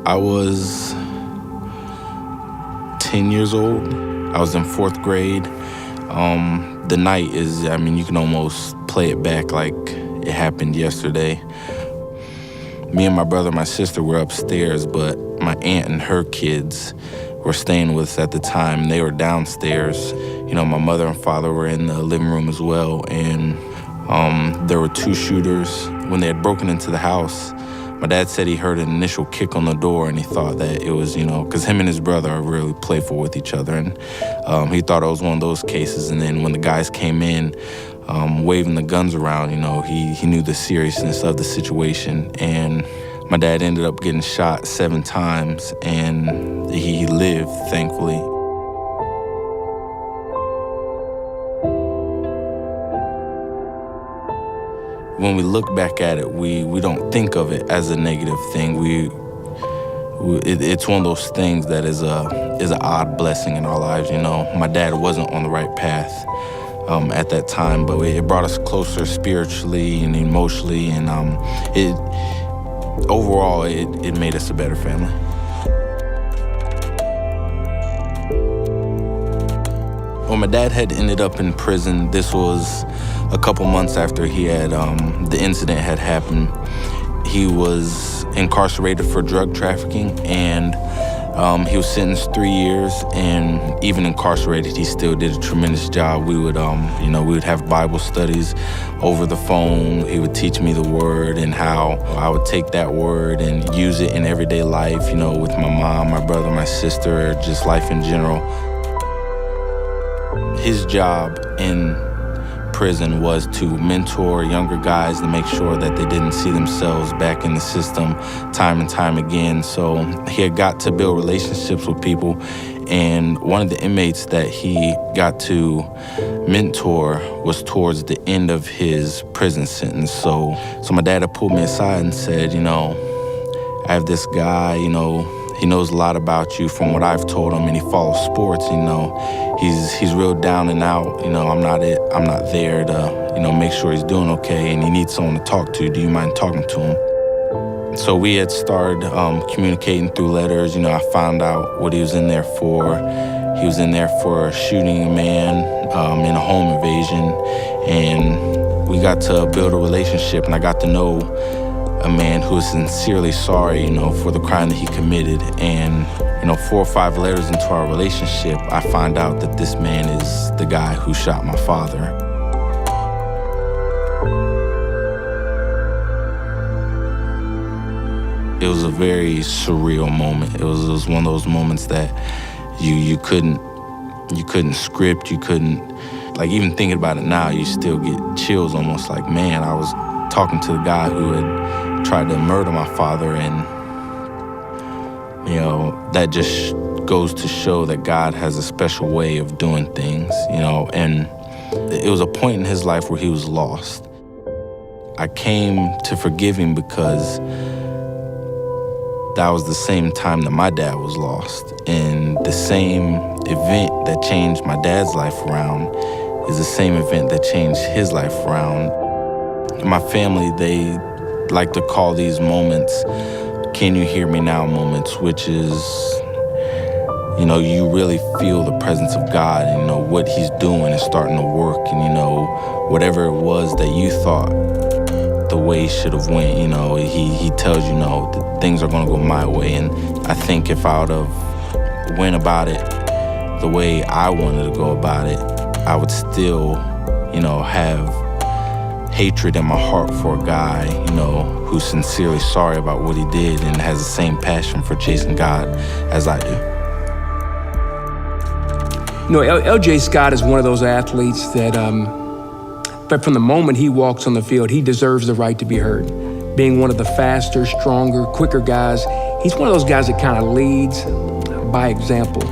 I was 10 years old. I was in 4th grade. The night is, you can almost play it back like it happened yesterday. Me and my brother and my sister were upstairs, but my aunt and her kids were staying with us at the time. They were downstairs. My mother and father were in the living room as well, and there were 2 shooters. When they had broken into the house, my dad said he heard an initial kick on the door, and he thought that it was, because him and his brother are really playful with each other, and he thought it was one of those cases. And then when the guys came in, waving the guns around, he knew the seriousness of the situation. And my dad ended up getting shot 7 times, and he lived, thankfully. When we look back at it, we don't think of it as a negative thing. It's one of those things that is an odd blessing in our lives. My dad wasn't on the right path at that time, but it brought us closer spiritually and emotionally, and overall it made us a better family. When my dad had ended up in prison, this was a couple months after he had the incident had happened. He was incarcerated for drug trafficking, and he was sentenced 3 years. And even incarcerated, he still did a tremendous job. We would have Bible studies over the phone. He would teach me the word and how I would take that word and use it in everyday life. With my mom, my brother, my sister, just life in general. His job in prison was to mentor younger guys to make sure that they didn't see themselves back in the system time and time again. So he had got to build relationships with people, and one of the inmates that he got to mentor was towards the end of his prison sentence. So my dad had pulled me aside and said, I have this guy, he knows a lot about you from what I've told him, and he follows sports. He's real down and out. I'm not there to make sure he's doing okay, and he needs someone to talk to. Do you mind talking to him? So we had started communicating through letters. I found out what he was in there for. He was in there for shooting a man in a home invasion, and we got to build a relationship, and I got to know a man who was sincerely sorry, for the crime that he committed. And, 4 or 5 letters into our relationship, I find out that this man is the guy who shot my father. It was a very surreal moment. It was one of those moments that you couldn't script, you couldn't, even thinking about it now, you still get chills almost like, man, I was talking to the guy who had tried to murder my father, and that just goes to show that God has a special way of doing things, and it was a point in his life where he was lost. I came to forgive him because that was the same time that my dad was lost, and the same event that changed my dad's life around is the same event that changed his life around. My family, they like to call these moments "Can you hear me now" moments, which is, you really feel the presence of God, and what he's doing is starting to work, and whatever it was that you thought the way should have went, he tells you, that things are gonna go my way. And I think if I would have went about it the way I wanted to go about it, I would still, have hatred in my heart for a guy, who's sincerely sorry about what he did and has the same passion for chasing God as I do. LJ Scott is one of those athletes that, but from the moment he walks on the field, he deserves the right to be heard. Being one of the faster, stronger, quicker guys, he's one of those guys that kind of leads by example.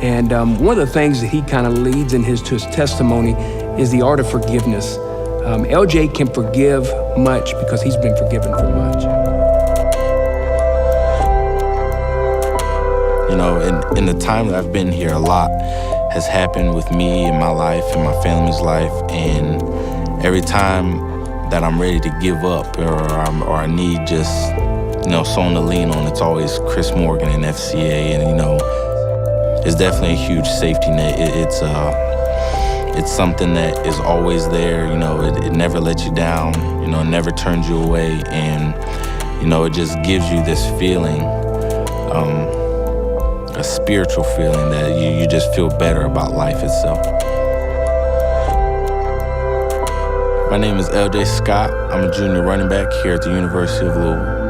And one of the things that he kind of leads in his testimony is the art of forgiveness. LJ can forgive much because he's been forgiven for much. In the time that I've been here, a lot has happened with me in my life and my family's life, and every time that I'm ready to give up or I need just someone to lean on, it's always Chris Morgan and FCA, and it's definitely a huge safety net. It's something that is always there. It never lets you down. It never turns you away, and it just gives you this feeling, a spiritual feeling that you just feel better about life itself. My name is LJ Scott. I'm a junior running back here at the University of Louisville.